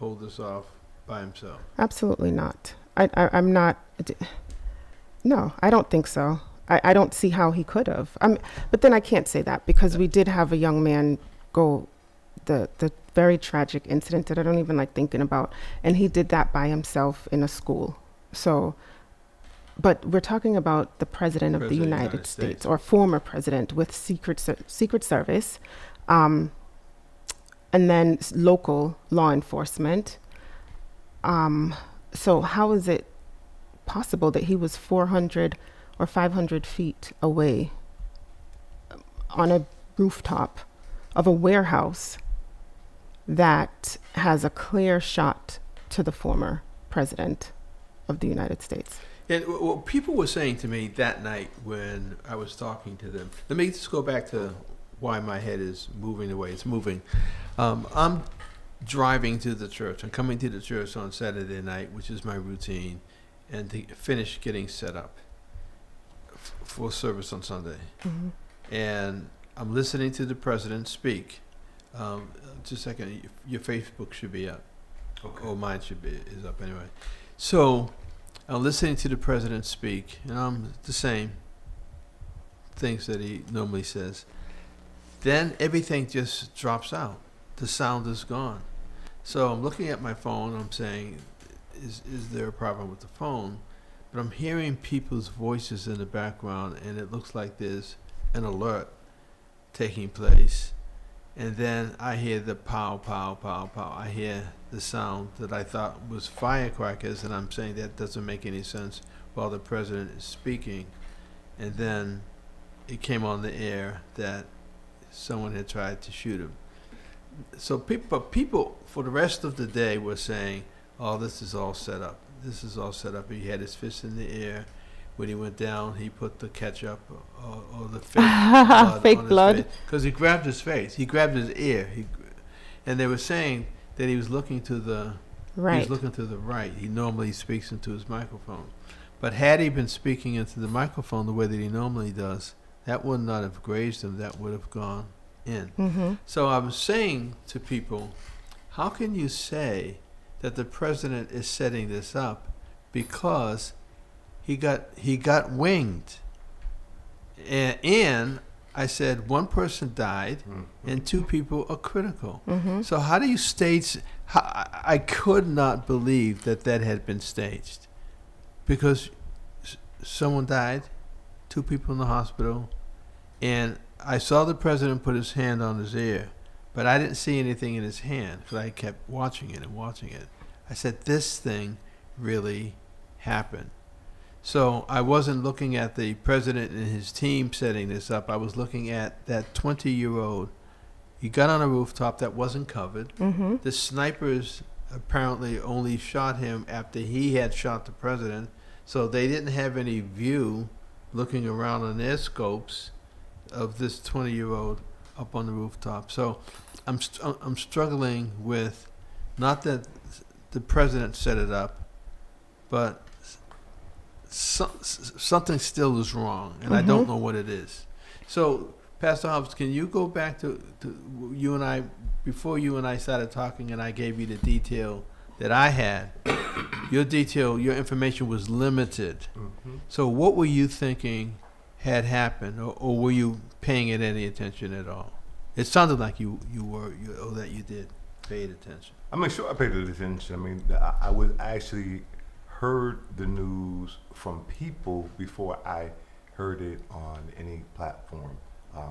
pull this off by himself? Absolutely not. I'm not. No, I don't think so. I don't see how he could have. But then I can't say that because we did have a young man go the very tragic incident that I don't even like thinking about, and he did that by himself in a school. So, but we're talking about the president of the United States, or former president with Secret Service, and then local law enforcement. So how is it possible that he was 400 or 500 feet away on a rooftop of a warehouse that has a clear shot to the former president of the United States? And what people were saying to me that night when I was talking to them, let me just go back to why my head is moving the way it's moving. I'm driving to the church. I'm coming to the church on Saturday night, which is my routine, and to finish getting set up for service on Sunday. Mm-hmm. And I'm listening to the president speak. Just a second, your Facebook should be up. Okay. Or mine is up anyway. So I'm listening to the president speak, and I'm the same things that he normally says. Then everything just drops out. The sound is gone. So I'm looking at my phone. I'm saying, is there a problem with the phone? But I'm hearing people's voices in the background, and it looks like there's an alert taking place. And then I hear the pow, pow, pow, pow. I hear the sound that I thought was firecrackers, and I'm saying that doesn't make any sense while the president is speaking. And then it came on the air that someone had tried to shoot him. So people for the rest of the day were saying, oh, this is all set up. This is all set up. He had his fist in the air. When he went down, he put the ketchup or the fake blood. Because he grabbed his face. He grabbed his ear. And they were saying that he was looking to the right. He was looking to the right. He normally speaks into his microphone. But had he been speaking into the microphone the way that he normally does, that would not have grazed him. That would have gone in. Mm-hmm. So I was saying to people, how can you say that the president is setting this up because he got winged? And I said one person died, mm-hmm. and 2 people are critical. Mm-hmm. So how do you stage? I could not believe that had been staged, because someone died, 2 people in the hospital, and I saw the president put his hand on his ear, but I didn't see anything in his hand because I kept watching it and watching it. I said, this thing really happened. So I wasn't looking at the president and his team setting this up. I was looking at that 20-year-old. He got on a rooftop that wasn't covered. Mm-hmm. The snipers apparently only shot him after he had shot the president, so they didn't have any view looking around on their scopes of this 20-year-old up on the rooftop. So I'm struggling with, not that the president set it up, but something still is wrong, and mm-hmm. I don't know what it is. So, Pastor Hobbs, can you go back to you and I, before you and I started talking and I gave you the detail that I had, your information was limited. Mm-hmm. So what were you thinking had happened, or were you paying it any attention at all? It sounded like you were, or that you did pay attention. I mean, sure, I paid attention. I mean, I was actually heard the news from people before I heard it on any platform.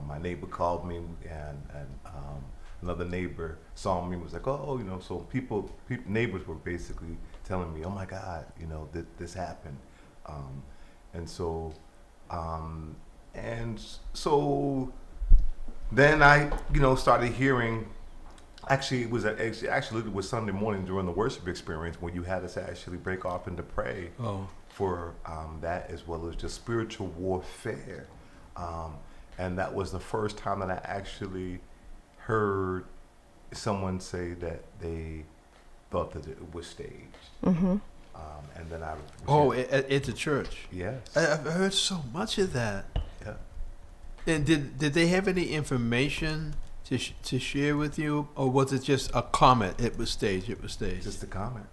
My neighbor called me, and another neighbor saw me and was like, oh, so neighbors were basically telling me, oh my God, this happened. And so then I, started hearing. Actually, it was Sunday morning during the worship experience when you had us actually break off and to pray for that, as well as just spiritual warfare. And that was the first time that I actually heard someone say that they thought that it was staged. Mm-hmm. And then I at the church. Yes, I've heard so much of that. Yeah. And did they have any information to share with you, or was it just a comment? It was staged. It was staged. Just a comment.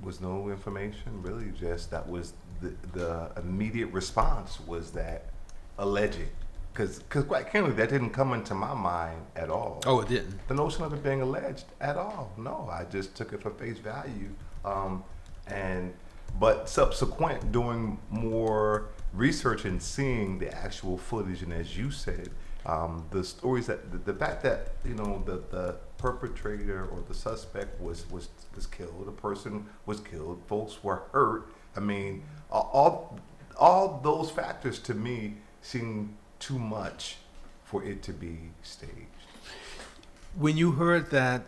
Was no information really. Just that was the immediate response was that alleged. Because quite candidly, that didn't come into my mind at all. Oh, it didn't. The notion of it being alleged at all. No, I just took it for face value. But subsequent, doing more research and seeing the actual footage, and as you said, the stories that the fact that the perpetrator or the suspect was killed, a person was killed, folks were hurt. I mean, all those factors to me seem too much for it to be staged. When you heard that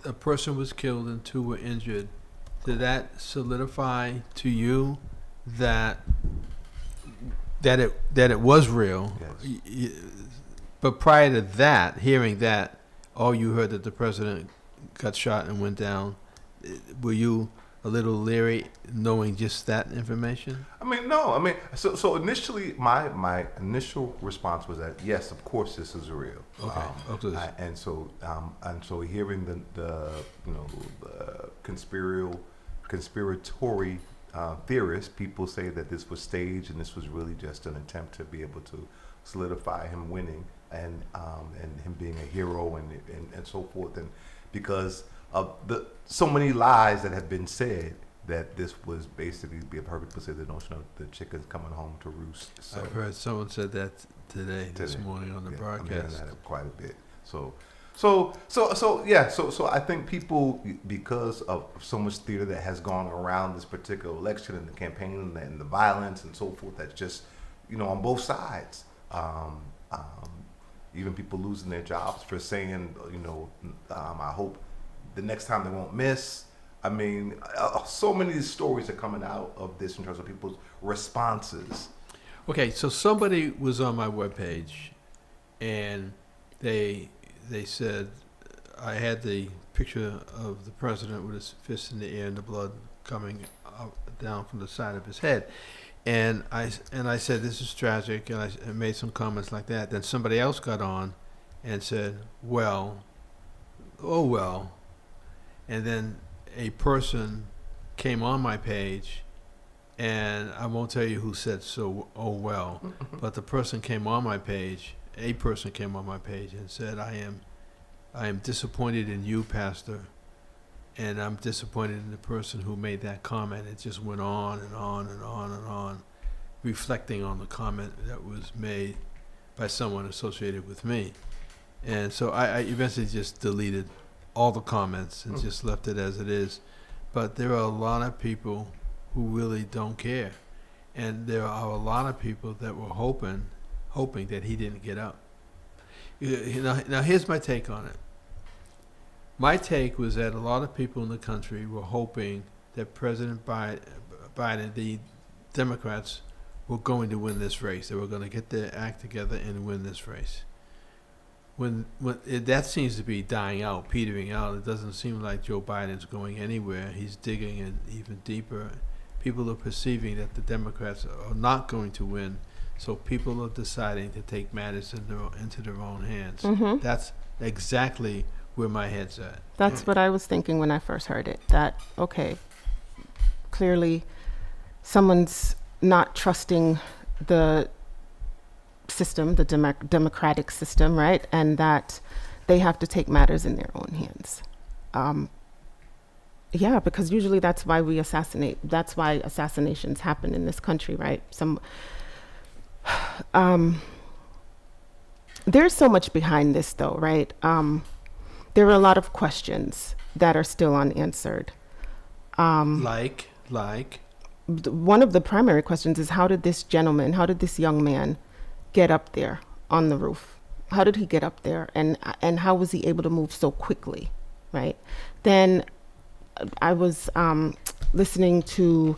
a person was killed and 2 were injured, did that solidify to you that it was real? Yes. But prior to that, hearing that, all you heard that the president got shot and went down, were you a little leery knowing just that information? I mean, no. I mean, so initially, my initial response was that yes, of course, this is real. Okay. And so hearing the conspiratory theorists, people say that this was staged and this was really just an attempt to be able to solidify him winning and him being a hero and so forth, and because of so many lies that have been said, that this was basically, I've heard people say the notion of the chickens coming home to roost. So I've heard someone said that this morning on the broadcast. I'm hearing that quite a bit. So I think people, because of so much theater that has gone around this particular election and the campaign and the violence and so forth, that's just on both sides. Even people losing their jobs for saying, I hope the next time they won't miss. I mean, so many stories are coming out of this in terms of people's responses. Okay, so somebody was on my webpage, and they said I had the picture of the president with his fist in the air and the blood coming down from the side of his head. And I said, this is tragic, and I made some comments like that. Then somebody else got on and said, well. And then a person came on my page, and I won't tell you who said but the person came on my page, a person came on my page and said, I am disappointed in you, Pastor, and I'm disappointed in the person who made that comment. It just went on and on and on and on, reflecting on the comment that was made by someone associated with me. And so I eventually just deleted all the comments and just left it as it is. But there are a lot of people who really don't care. And there are a lot of people that were hoping that he didn't get up. Now here's my take on it. My take was that a lot of people in the country were hoping that President Biden, the Democrats, were going to win this race. They were going to get their act together and win this race. When that seems to be dying out, petering out, it doesn't seem like Joe Biden's going anywhere. He's digging in even deeper. People are perceiving that the Democrats are not going to win, so people are deciding to take matters into their own hands. Mm-hmm. That's exactly where my head's at. That's what I was thinking when I first heard it. That, okay, clearly someone's not trusting the system, the democratic system, right? And that they have to take matters in their own hands. Yeah, because usually that's why we assassinate. That's why assassinations happen in this country, right? There's so much behind this, though, right? There are a lot of questions that are still unanswered. Like? One of the primary questions is, how did this young man get up there on the roof? How did he get up there, and how was he able to move so quickly, right? Then I was listening to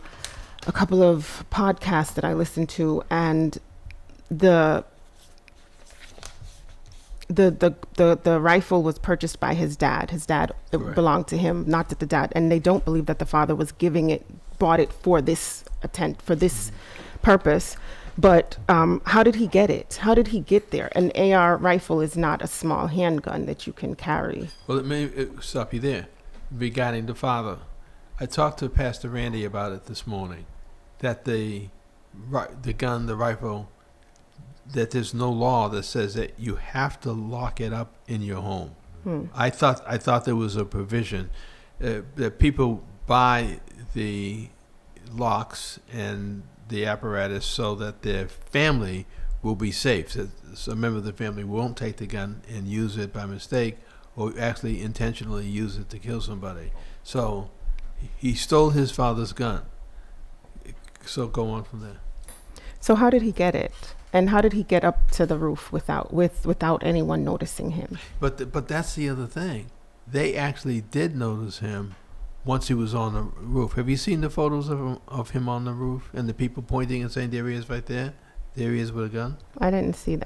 a couple of podcasts that I listened to, and the rifle was purchased by his dad. His dad, it belonged to him, not that the dad, and they don't believe that the father was bought it for this purpose. But how did he get it? How did he get there? An AR rifle is not a small handgun that you can carry. Well, it may stop you there. Regarding the father, I talked to Pastor Randy about it this morning. That the gun, the rifle, that there's no law that says that you have to lock it up in your home. I thought there was a provision that people buy the locks and the apparatus so that their family will be safe. So a member of the family won't take the gun and use it by mistake, or actually intentionally use it to kill somebody. So he stole his father's gun. So go on from there. So how did he get it? And how did he get up to the roof without anyone noticing him? But that's the other thing. They actually did notice him once he was on the roof. Have you seen the photos of him on the roof and the people pointing and saying, there he is right there? There he is with a gun? I didn't see.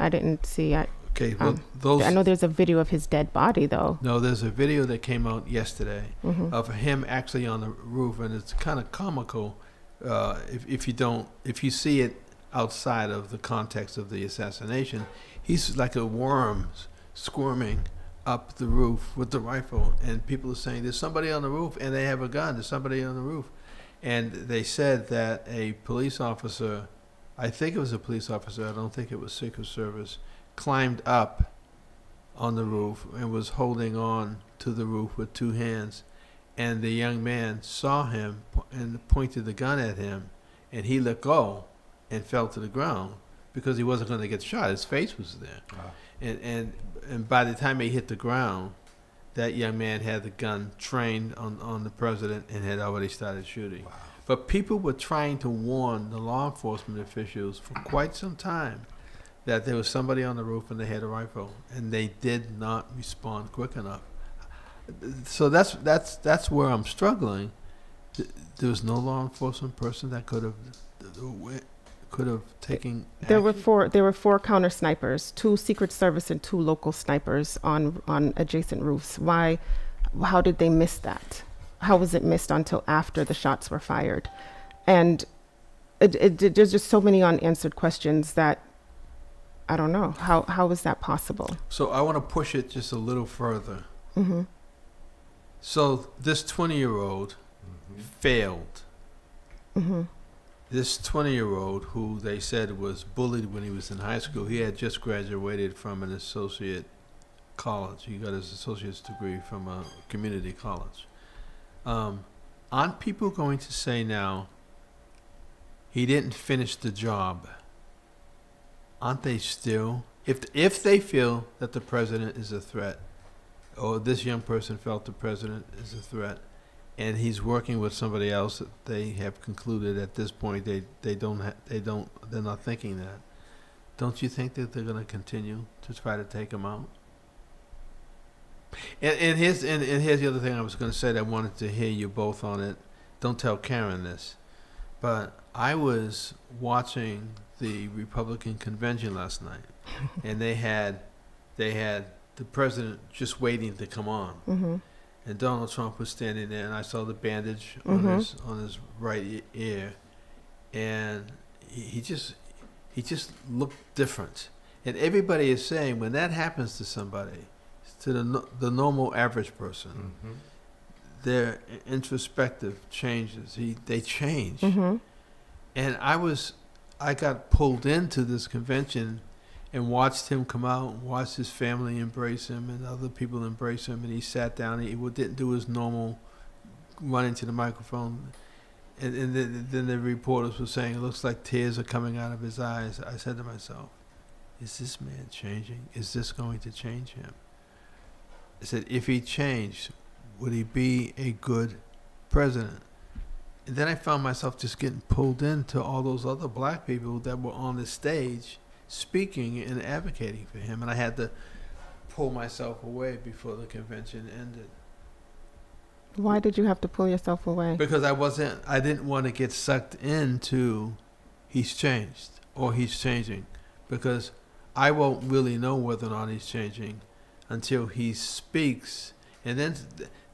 Okay, well, those... I know there's a video of his dead body, though. No, there's a video that came out yesterday Mm-hmm. of him actually on the roof, and it's kind of comical if you see it outside of the context of the assassination. He's like a worm squirming up the roof with the rifle, and people are saying, there's somebody on the roof, and they have a gun. There's somebody on the roof. And they said that a police officer, I think it was a police officer, I don't think it was Secret Service, climbed up on the roof and was holding on to the roof with two hands. And the young man saw him and pointed the gun at him, and he let go and fell to the ground because he wasn't going to get shot. His face was there. Wow. And by the time he hit the ground, that young man had the gun trained on the president and had already started shooting. Wow. But people were trying to warn the law enforcement officials for quite some time that there was somebody on the roof and they had a rifle, and they did not respond quick enough. So that's where I'm struggling. There was no law enforcement person that could have taken action. There were four counter snipers, 2 Secret Service and 2 local snipers on adjacent roofs. How did they miss that? How was it missed until after the shots were fired? And there's just so many unanswered questions that I don't know. How is that possible? So I want to push it just a little further. Mm-hmm. So this 20-year-old failed. Mm-hmm. This 20-year-old, who they said was bullied when he was in high school, he had just graduated from an associate college. He got his associate's degree from a community college. Aren't people going to say now, he didn't finish the job? Aren't they still, if they feel that the president is a threat, or this young person felt the president is a threat, and he's working with somebody else that they have concluded at this point they're not thinking that. Don't you think that they're going to continue to try to take him out? And here's the other thing I was going to say that I wanted to hear you both on it. Don't tell Karen this, but I was watching the Republican convention last night, and they had the president just waiting to come on. Mm-hmm. And Donald Trump was standing there, and I saw the bandage Mm-hmm. on his right ear, and he just looked different. And everybody is saying when that happens to somebody, to the normal average person, Mm-hmm. their introspective changes. They change. Mm-hmm. And I got pulled into this convention and watched him come out, and watched his family embrace him and other people embrace him, and he sat down. He didn't do his normal running to the microphone. And then the reporters were saying, it looks like tears are coming out of his eyes. I said to myself, is this man changing? Is this going to change him? I said, if he changed, would he be a good president? And then I found myself just getting pulled into all those other black people that were on the stage speaking and advocating for him, and I had to pull myself away before the convention ended. Why did you have to pull yourself away? Because I didn't want to get sucked into he's changed or he's changing, because I won't really know whether or not he's changing until he speaks. And then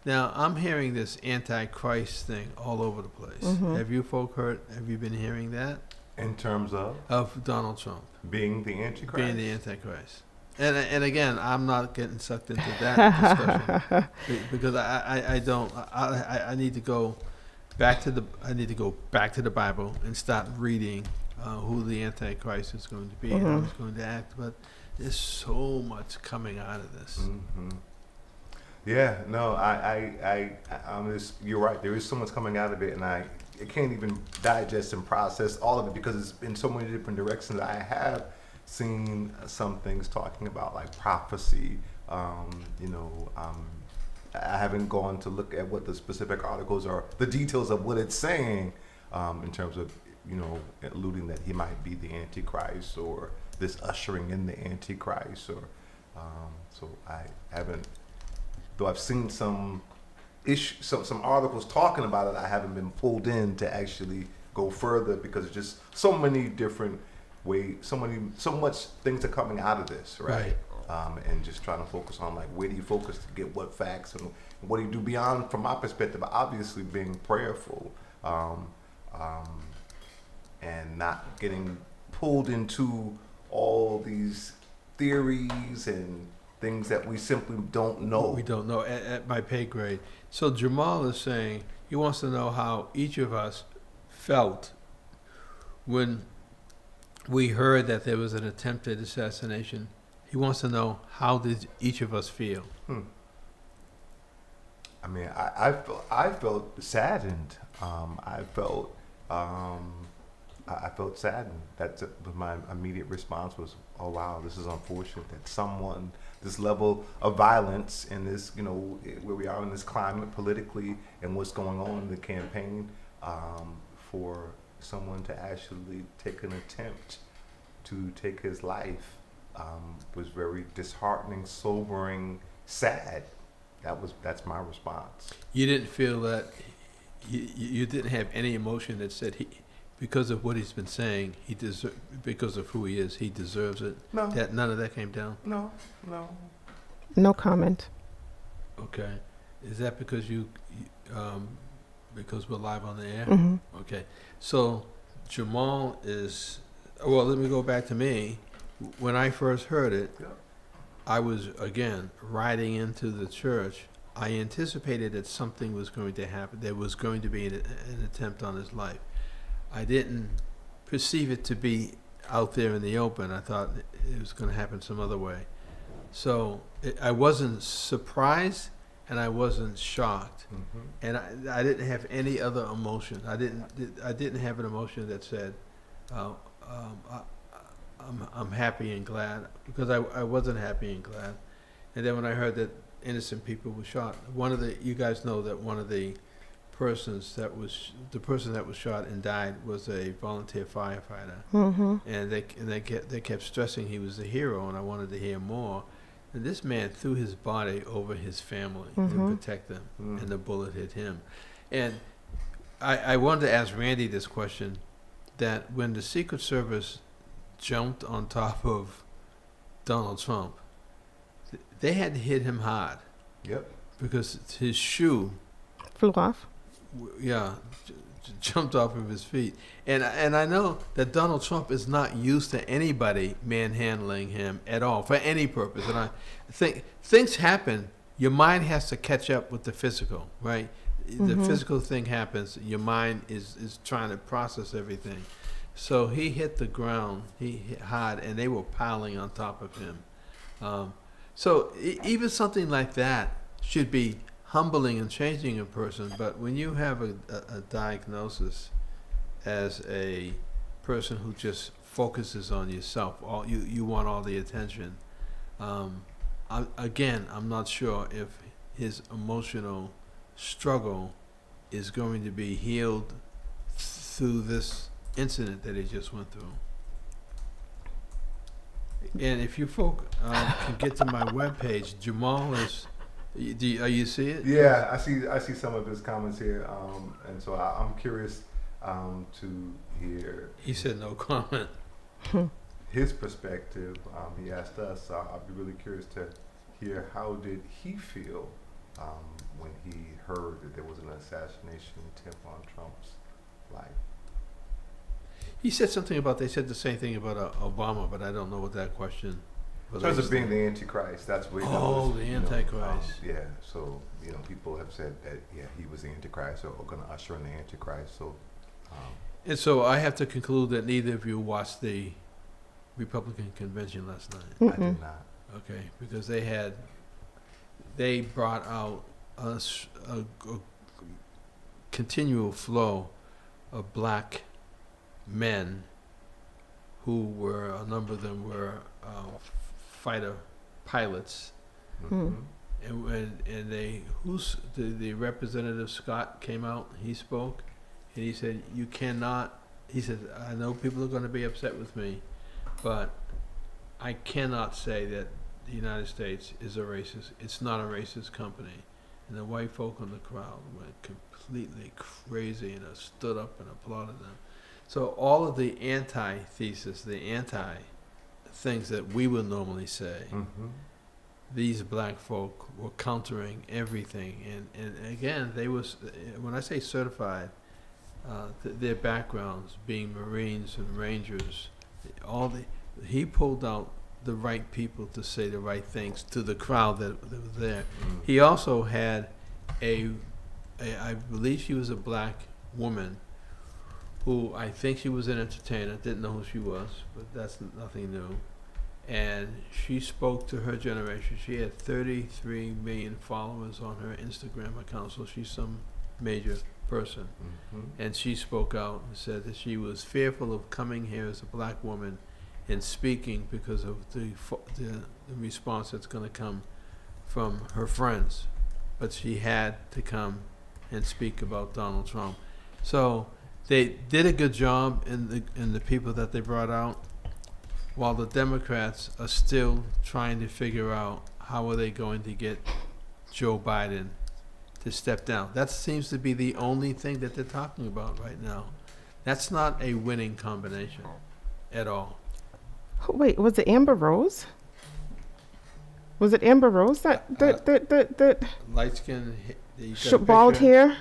now I'm hearing this anti-Christ thing all over the place. Mm-hmm. Have you folk heard? Have you been hearing that? In terms of Donald Trump being the Antichrist. being the Antichrist. And again, I'm not getting sucked into that discussion because I need to go back to the Bible and start reading who the Antichrist is going to be and how he's going to act. But there's so much coming out of this. Mm-hmm. Yeah, no, I'm just, you're right. There is so much coming out of it, and I can't even digest and process all of it because it's in so many different directions. I have seen some things talking about like prophecy. I haven't gone to look at what the specific articles are, the details of what it's saying, in terms of, alluding that he might be the Antichrist or this ushering in the Antichrist, or so I haven't. Though I've seen some articles talking about it, I haven't been pulled in to actually go further because it's just so many different ways, so much things are coming out of this, right? And just trying to focus on like where do you focus to get what facts and what do you do beyond, from my perspective, obviously being prayerful, and not getting pulled into all these theories and things that we simply don't know. We don't know at my pay grade. So Jamal is saying he wants to know how each of us felt when we heard that there was an attempted assassination. He wants to know, how did each of us feel? I mean, I felt saddened. I felt saddened. That's my immediate response was, oh wow, this is unfortunate that someone, this level of violence and this, where we are in this climate politically and what's going on in the campaign, for someone to actually take an attempt to take his life, was very disheartening, sobering, sad. That's my response. You didn't feel that, you didn't have any emotion that said because of what he's been saying, because of who he is, he deserves it? No. None of that came down? No. No comment. Okay. Is that because because we're live on the air? Mm-hmm. Okay. So Jamal is, well, let me go back to me. When I first heard it, I was, again, riding into the church. I anticipated that something was going to happen. There was going to be an attempt on his life. I didn't perceive it to be out there in the open. I thought it was going to happen some other way. So I wasn't surprised and I wasn't shocked. Mm-hmm. And I didn't have any other emotion. I didn't have an emotion that said, I'm happy and glad, because I wasn't happy and glad. And then when I heard that innocent people were shot, you guys know that one of the person that was shot and died was a volunteer firefighter. Mm-hmm. And they kept stressing he was a hero, and I wanted to hear more. And this man threw his body over his family to protect them, and the bullet hit him. And I wanted to ask Randy this question, that when the Secret Service jumped on top of Donald Trump, they had to hit him hard. Yep. Because his shoe Flew off. Jumped off of his feet. And I know that Donald Trump is not used to anybody manhandling him at all for any purpose. And I think things happen. Your mind has to catch up with the physical, right? The physical thing happens. Your mind is trying to process everything. So he hit the ground, he hit hard, and they were piling on top of him. So even something like that should be humbling and changing a person. But when you have a diagnosis as a person who just focuses on yourself, you want all the attention. I'm not sure if his emotional struggle is going to be healed through this incident that he just went through. And if you folk can get to my webpage, Jamal is. You see it? Yeah, I see some of his comments here, and so I'm curious to hear. He said no comment. His perspective. He asked us. So I'd be really curious to hear how did he feel when he heard that there was an assassination attempt on Trump's life. He said something about, they said the same thing about Obama, but I don't know what that question. In terms of being the Antichrist, that's what he Oh, was, the you know, Antichrist. yeah, so, you know, people have said that, yeah, he was the Antichrist or going to usher in the Antichrist. So, And so I have to conclude that neither of you watched the Republican convention last night. I Mm-mm. did not. Okay, because they brought out a continual flow of black men a number of them were fighter pilots. Mhm. And the representative Scott came out, he spoke, and he said, he said, I know people are going to be upset with me, but I cannot say that the United States is a racist. It's not a racist company. And the white folk in the crowd went completely crazy and stood up and applauded them. So all of the anti-thesis, the anti-things that we would normally say, Mhm. these black folk were countering everything. And again, when I say certified, their backgrounds being Marines and Rangers, he pulled out the right people to say the right things to the crowd that was there. Mm. He also had I believe she was a black woman who I think she was an entertainer, didn't know who she was, but that's nothing new. And she spoke to her generation. She had 33 million followers on her Instagram account, so she's some major person. Mhm. And she spoke out and said that she was fearful of coming here as a black woman and speaking because of the response that's going to come from her friends. But she had to come and speak about Donald Trump. So they did a good job in the people that they brought out, while the Democrats are still trying to figure out how are they going to get Joe Biden to step down. That seems to be the only thing that they're talking about right now. That's not a winning combination at all. Wait, was it Amber Rose? Was it Amber Rose that Light skin, bald hair,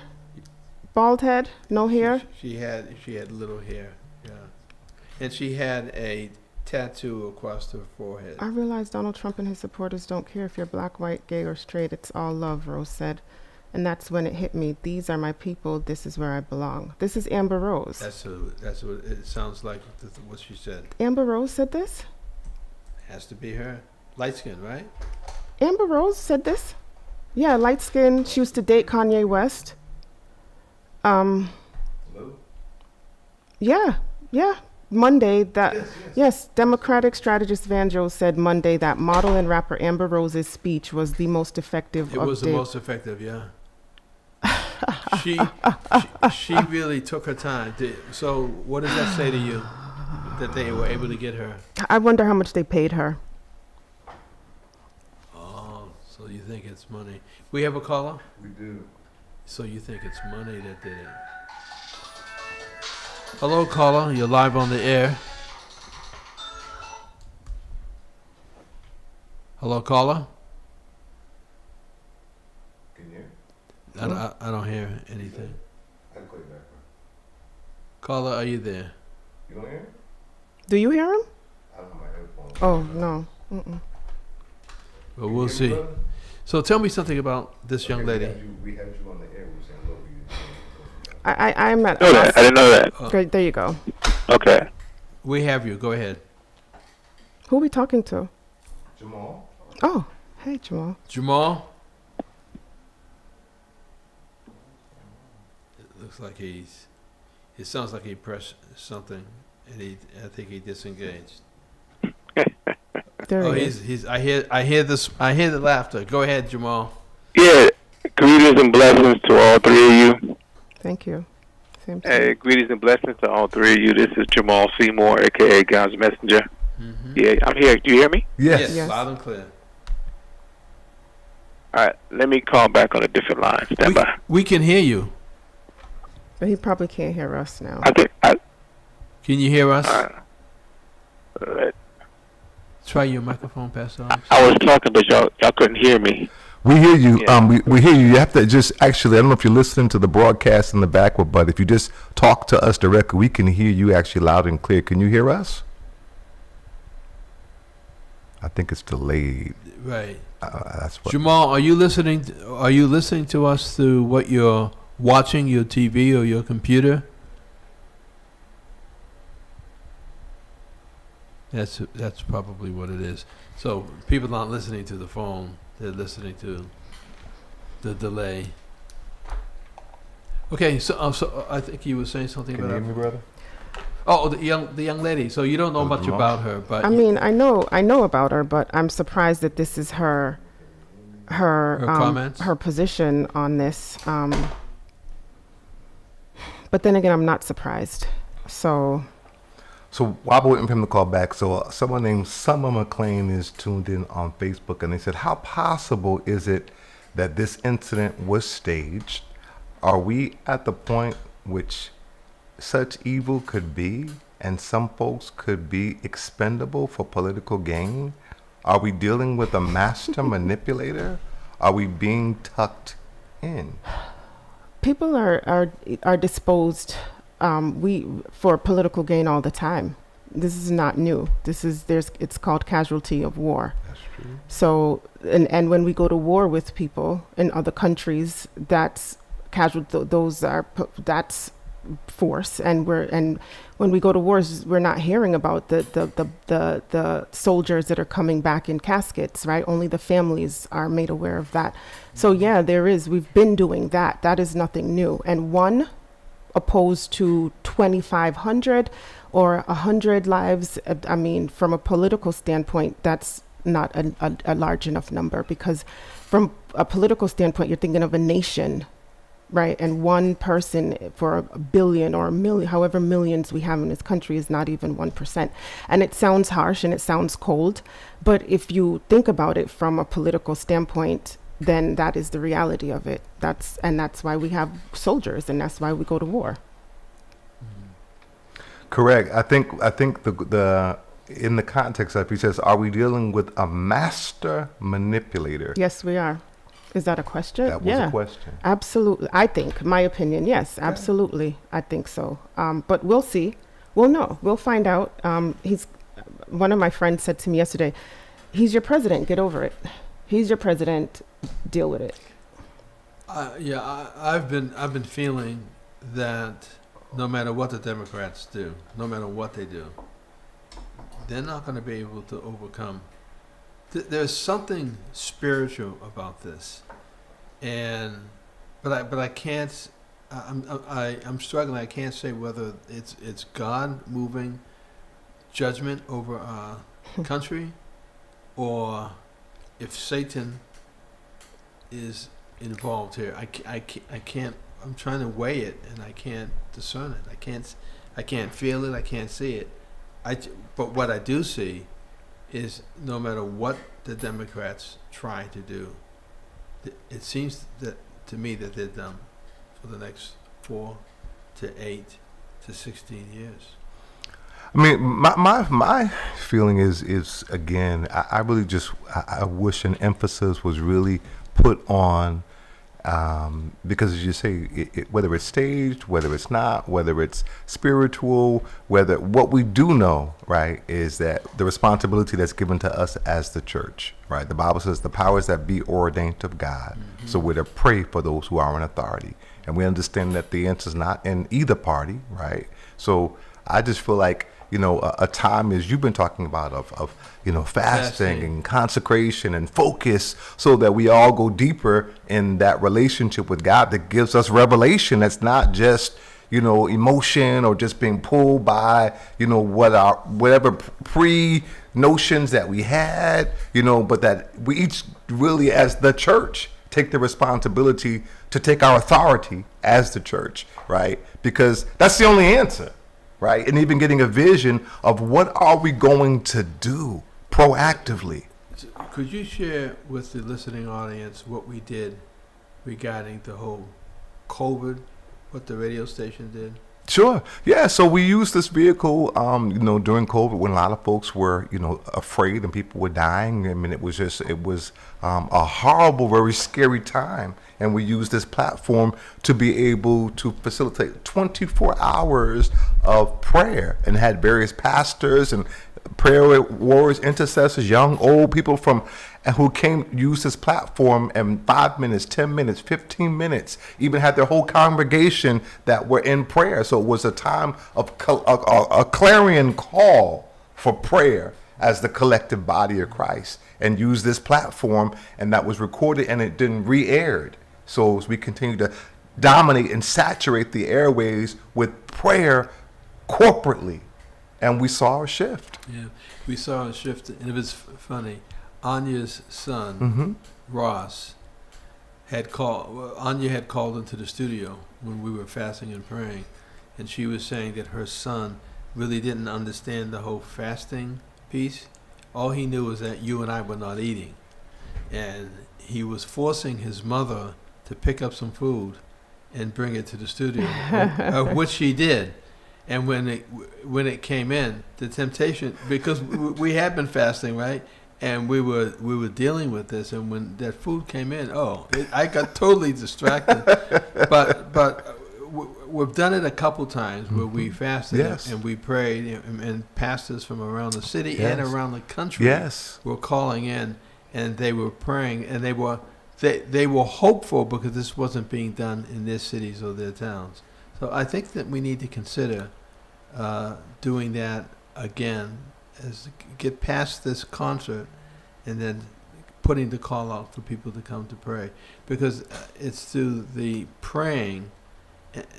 bald head, no hair? She had little hair, yeah, and she had a tattoo across her forehead. I realize Donald Trump and his supporters don't care if you're black, white, gay, or straight. It's all love, Rose said. And that's when it hit me. These are my people. This is where I belong. This is Amber Rose. That's what it sounds like. What she said Amber Rose said this? has to be her. Light skin, right? Amber Rose said this? Yeah, light skin. She used to date Kanye West. Hello? Yeah. Monday that yes, Democratic strategist Van Jones said Monday that model and rapper Amber Rose's speech was the most effective. It was the most effective, yeah. she really took her time. So what does that say to you that they were able to get her? I wonder how much they paid her. Oh, so you think it's money? We have a caller? We do. So you think it's money that did it? Hello, caller. You're live on the air. Hello, caller. Can you hear? I don't hear anything. I can call you back. Caller, are you there? You don't hear? Do you hear him? I don't have my headphones. Oh no. Mm-mm. Well, we'll see. So tell me something about this young lady. We had you on the air. We were saying hello to you. I'm at. Know that. I didn't know that. Great, there you go. Okay. We have you. Go ahead. Who are we talking to? Jamal? Oh, hey Jamal. Jamal? It looks like it sounds like he pressed something and I think he disengaged. There Oh, he is. I hear the laughter. Go ahead, Jamal. Yeah. Greetings and blessings to all three of you. Thank you. Same to you. Hey, greetings and blessings to all three of you. This is Jamal Seymour, aka God's Messenger. Mm-hmm. Yeah, I'm here. Do you hear me? Yes. Yes. Loud and clear. All right. Let me call back on a different line. Stand by. We can hear you. But he probably can't hear us now. Can you hear us? Let- Try your microphone, Pastor Alex. I was talking, but y'all couldn't hear me. We hear you. Yeah. We hear you. You have to just actually. I don't know if you're listening to the broadcast in the back, but if you just talk to us directly, we can hear you actually loud and clear. Can you hear us? I think it's delayed. Right. That's what. Jamal, are you listening? Are you listening to us through what you're watching, your TV or your computer? That's probably what it is. So people aren't listening to the phone; they're listening to the delay. Okay, so I think you were saying something Can you about hear me, brother? Oh, the young lady. So you don't know much Jamal? about her, but I mean, I know about her, but I'm surprised that this is her comments? her position on this. But then again, I'm not surprised. So While we're waiting for him to call back, someone named Summer McLean is tuned in on Facebook, and they said, "How possible is it that this incident was staged? Are we at the point which such evil could be, and some folks could be expendable for political gain? Are we dealing with a master manipulator? Are we being tucked in?" people are disposed for political gain all the time. This is not new. It's called casualty of war. That's true. So and when we go to war with people in other countries, that's that's force, and when we go to wars, we're not hearing about the soldiers that are coming back in caskets, right? Only the families are made aware of that. So yeah, we've been doing that. That is nothing new. And one opposed to 2,500 or 100 lives. I mean, from a political standpoint, that's not a large enough number, because from a political standpoint, you're thinking of a nation, right? And one person for a billion or a million, however millions we have in this country, is not even 1%. And it sounds harsh and it sounds cold, but if you think about it from a political standpoint, then that is the reality of it. That's why we have soldiers, and that's why we go to war. Correct. I think the in the context of it, he says, "Are we dealing with a master manipulator?" Yes, we are. Is that a question? That was Yeah. a question. Absolutely. I think, my opinion, yes, absolutely. I think so. But we'll see. We'll know. We'll find out. One of my friends said to me yesterday, "He's your president. Get over it. He's your president. Deal with it." I've been feeling that no matter what the Democrats do, no matter what they do, they're not going to be able to overcome. There's something spiritual about this, but I can't. I'm struggling. I can't say whether it's God moving judgment over our country, or if Satan is involved here. I can't. I'm trying to weigh it, and I can't discern it. I can't feel it. I can't see it. But what I do see is no matter what the Democrats try to do, it seems that to me that they're done for the next 4 to 8 to 16 years. I mean, my feeling is again, I really just I wish an emphasis was really put on, because as you say, whether it's staged, whether it's not, whether it's spiritual, whether what we do know, right, is that the responsibility that's given to us as the church, right? The Bible says the powers that be ordained of God. Mm-hmm. So we're to pray for those who are in authority. And we understand that the answer is not in either party, right? So I just feel like, a time, as you've been talking about, of fasting and consecration and focus, so that we all go deeper in that relationship with God that gives us revelation. That's not just, emotion or just being pulled by, whatever pre-notions that we had, but that we each really, as the church, take the responsibility to take our authority as the church, right? Because that's the only answer. Right, and even getting a vision of what are we going to do proactively. Could you share with the listening audience what we did regarding the whole COVID, what the radio station did? Sure. Yeah. So we used this vehicle, during COVID when a lot of folks were, afraid and people were dying. I mean, it was a horrible, very scary time. And we used this platform to be able to facilitate 24 hours of prayer, and had various pastors and prayer warriors, intercessors, young, old people who used this platform, and 5 minutes, 10 minutes, 15 minutes, even had their whole congregation that were in prayer. So it was a time of a clarion call for prayer as the collective body of Christ, and used this platform, and that was recorded and it didn't re-aired. So as we continue to dominate and saturate the airways with prayer corporately, and we saw a shift. Yeah, we saw a shift, and it was funny. Anya's son, Mm-hmm. Ross, Anya had called into the studio when we were fasting and praying, and she was saying that her son really didn't understand the whole fasting piece. All he knew was that you and I were not eating, and he was forcing his mother to pick up some food and bring it to the studio, which she did. And when it came in, the temptation, because we had been fasting, right? And we were dealing with this, and when that food came in, I got totally distracted. But we've done it a couple times where we fasted, Yes. and we prayed, and pastors from around the city Yes. and around the country Yes. were calling in, and they were praying, and they were hopeful because this wasn't being done in their cities or their towns. So I think that we need to consider doing that again, as get past this concert, and then putting the call out for people to come to pray, because it's through the praying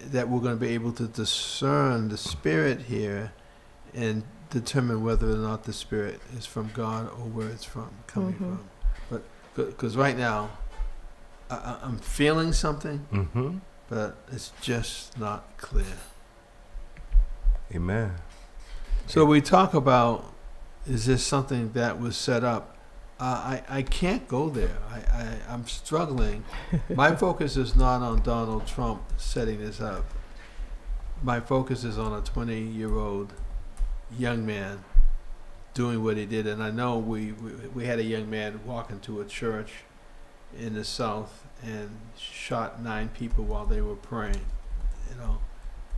that we're going to be able to discern the spirit here and determine whether or not the spirit is from God or where it's coming from. But because right now I'm feeling something, Mm-hmm. but it's just not clear. Amen. So we talk about, is this something that was set up? I can't go there. I'm struggling. My focus is not on Donald Trump setting this up. My focus is on a 20-year-old young man doing what he did. And I know we had a young man walk into a church in the South and shot 9 people while they were praying.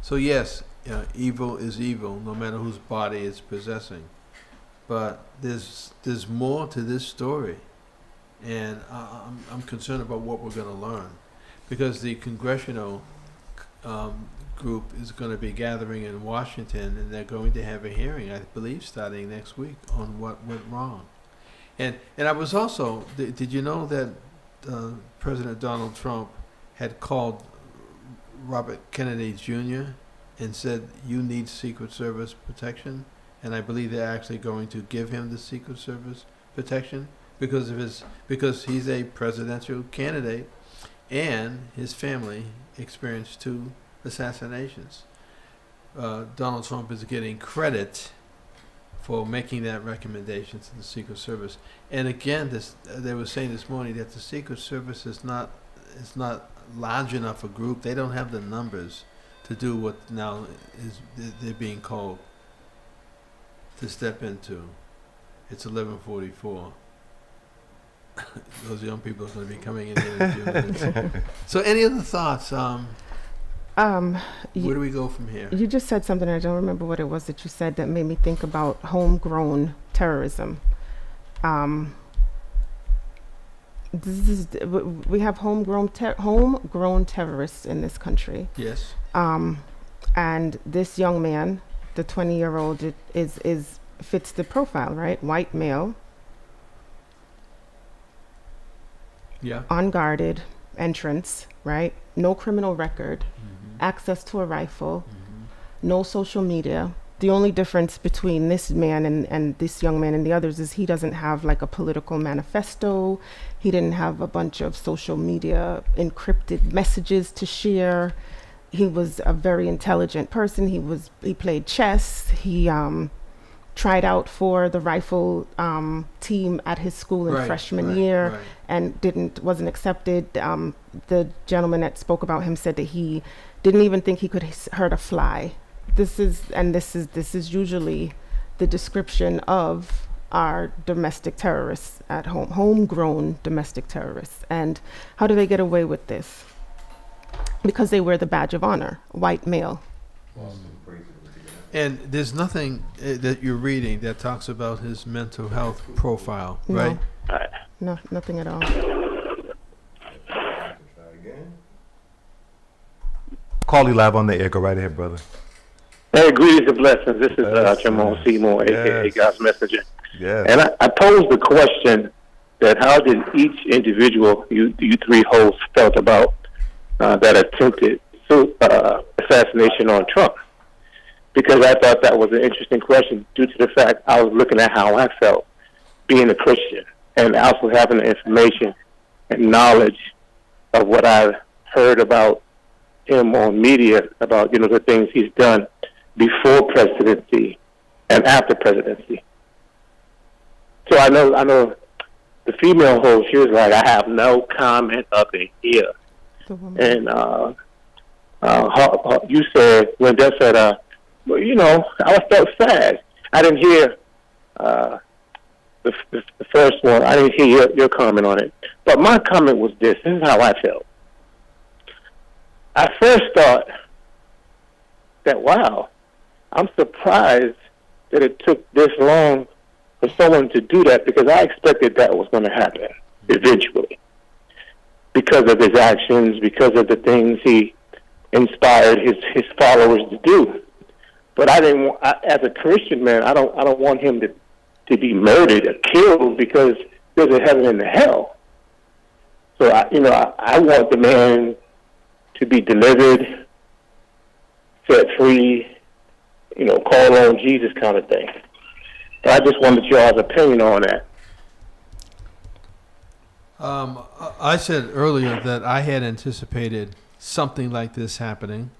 So yes, evil is evil, no matter whose body it's possessing. But there's more to this story, and I'm concerned about what we're going to learn, because the congressional group is going to be gathering in Washington, and they're going to have a hearing, I believe, starting next week on what went wrong. And I was also, did you know that President Donald Trump had called Robert Kennedy Jr. and said, you need Secret Service protection? And I believe they're actually going to give him the Secret Service protection because he's a presidential candidate, and his family experienced 2 assassinations. Donald Trump is getting credit for making that recommendation to the Secret Service. And again, they were saying this morning that the Secret Service is not large enough a group. They don't have the numbers to do what now they're being called to step into. It's 11:44. Those young people are going to be coming in here in a few minutes. So any other thoughts? Where do we go from here? You just said something, I don't remember what it was that you said, that made me think about homegrown terrorism. We have homegrown terrorists in this country. Yes. And this young man, the 20-year-old, fits the profile, right? White male, Yeah. unguarded entrance, right? No criminal record, Mm-hmm. access to a rifle, Mm-hmm. no social media. The only difference between this man and this young man and the others is he doesn't have like a political manifesto. He didn't have a bunch of social media encrypted messages to share. He was a very intelligent person. He played chess. He tried out for the rifle team at his school in freshman year. Right. And wasn't accepted. The gentleman that spoke about him said that he didn't even think he could hurt a fly. This is usually the description of our domestic terrorists at home, homegrown domestic terrorists. And how do they get away with this? Because they wear the badge of honor, white male. And there's nothing that you're reading that talks about his mental health profile, No. right? No, nothing at all. Carly live on the air. Go right ahead, brother. Hey, greetings and blessings. This is Yes, Jamal yes, Seymour, a.k.a. yes. God's Messenger. Yes. And I posed the question that how did each individual, you three hosts, felt about that attempted assassination on Trump? Because I thought that was an interesting question due to the fact I was looking at how I felt being a Christian and also having the information and knowledge of what I heard about him on media about, the things he's done before presidency and after presidency. So I know the female host, she was like, I have no comment up in here. The woman. And you said, when Dad said, I felt sad. I didn't hear the first one. I didn't hear your comment on it. But my comment was this. This is how I felt. I first thought that, wow, I'm surprised that it took this long for someone to do that, because I expected that was going to happen eventually because of his actions, because of the things he inspired his followers to do. But I didn't want, as a Christian man, I don't want him to be murdered or killed, because there's a heaven and a hell. So I want the man to be delivered, set free, call on Jesus kind of thing. But I just wanted y'all's opinion on that. I said earlier that I had anticipated something like this happening,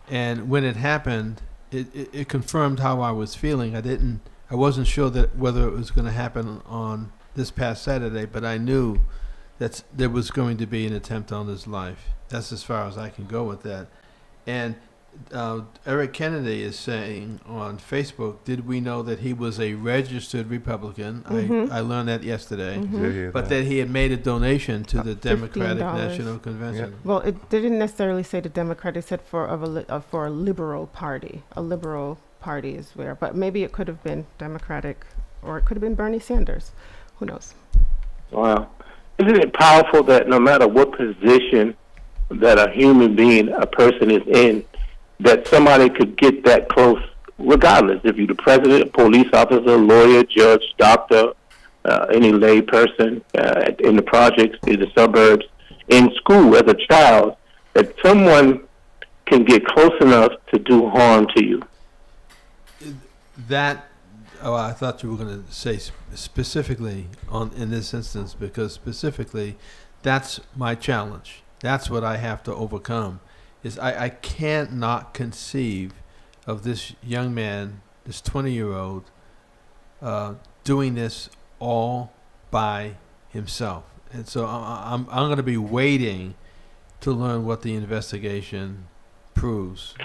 and when it happened, it confirmed how I was feeling. I wasn't sure that whether it was going to happen on this past Saturday, but I knew that there was going to be an attempt on his life. That's as far as I can go with that. And Eric Kennedy is saying on Facebook, did we know that he was a registered Republican? I learned that yesterday. But that he had made a donation to the Democratic $15. National Convention. Yeah. Well, they didn't necessarily say the Democrat. They said for a liberal party. A liberal party is where. But maybe it could have been Democratic, or it could have been Bernie Sanders. Who knows? Wow. Isn't it powerful that no matter what position that a human being, a person is in, that somebody could get that close, regardless if you're the president, a police officer, lawyer, judge, doctor, any lay person in the projects, in the suburbs, in school as a child, that someone can get close enough to do harm to you. I thought you were going to say specifically in this instance, because specifically, that's my challenge. That's what I have to overcome. Is I can't not conceive of this young man, this 20-year-old, doing this all by himself. And so I'm going to be waiting to learn what the investigation proves.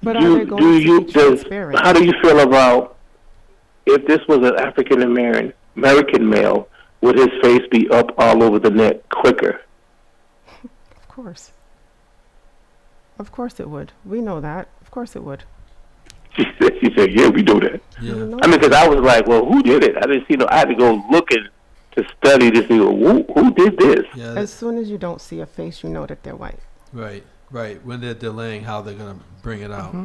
But are they going to be transparent? How do you feel about if this was an African American male? Would his face be up all over the net quicker? Of course. Of course it would. We know that. Of course it would. She said, yeah, we do that. Yeah. No. I mean, because I was like, well, who did it? I didn't see I had to go looking to study to see, well, who did this? Yeah. As soon as you don't see a face, you know that they're white. Right. When they're delaying how they're going to bring it out.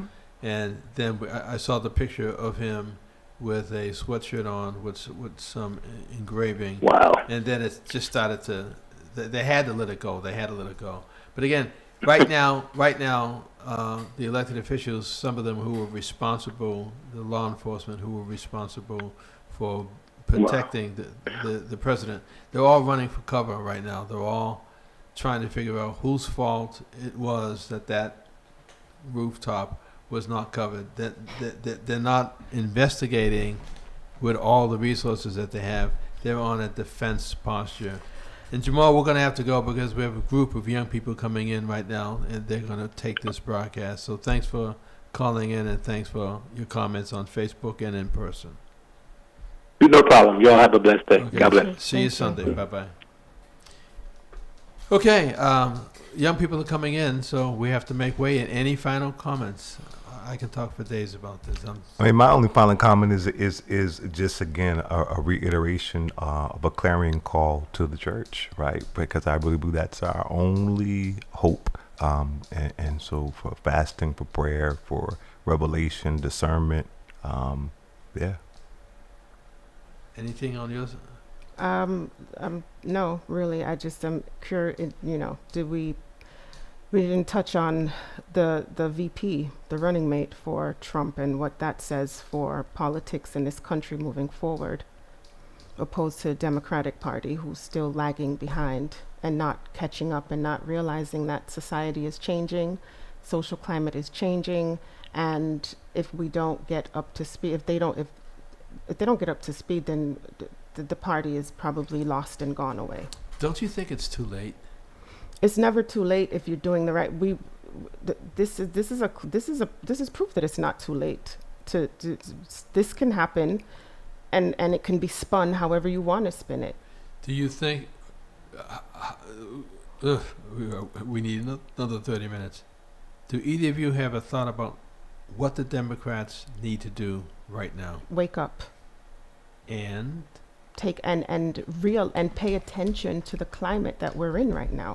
And then I saw the picture of him with a sweatshirt on with some engraving. Wow. And then it just started to, they had to let it go. But again, right now, the elected officials, some of them who were responsible, the law enforcement who were responsible for protecting the president, they're all running for cover right now. They're all trying to figure out whose fault it was that rooftop was not covered. That they're not investigating with all the resources that they have. They're on a defense posture. And Jamal, we're going to have to go because we have a group of young people coming in right now, and they're going to take this broadcast. So thanks for calling in, and thanks for your comments on Facebook and in person. No problem. You all have a blessed day. Okay. God bless. See you Sunday. Bye-bye. Okay, young people are coming in, so we have to make way. And any final comments? I can talk for days about this. I mean, my only final comment is just again a reiteration of a clarion call to the church, right? Because I really believe that's our only hope. And so for fasting, for prayer, for revelation, discernment, yeah. Anything on yours? No, really. I just am curious. We didn't touch on the VP, the running mate for Trump, and what that says for politics in this country moving forward, opposed to the Democratic Party, who's still lagging behind and not catching up and not realizing that society is changing, social climate is changing, and if we don't get up to speed, if they don't get up to speed, then the party is probably lost and gone away. Don't you think it's too late? It's never too late if you're doing the right. This is proof that it's not too late. This can happen, and it can be spun however you want to spin it. Do you think? We need another 30 minutes. Do either of you have a thought about what the Democrats need to do right now? Wake up. And take and pay attention to the climate that we're in right now.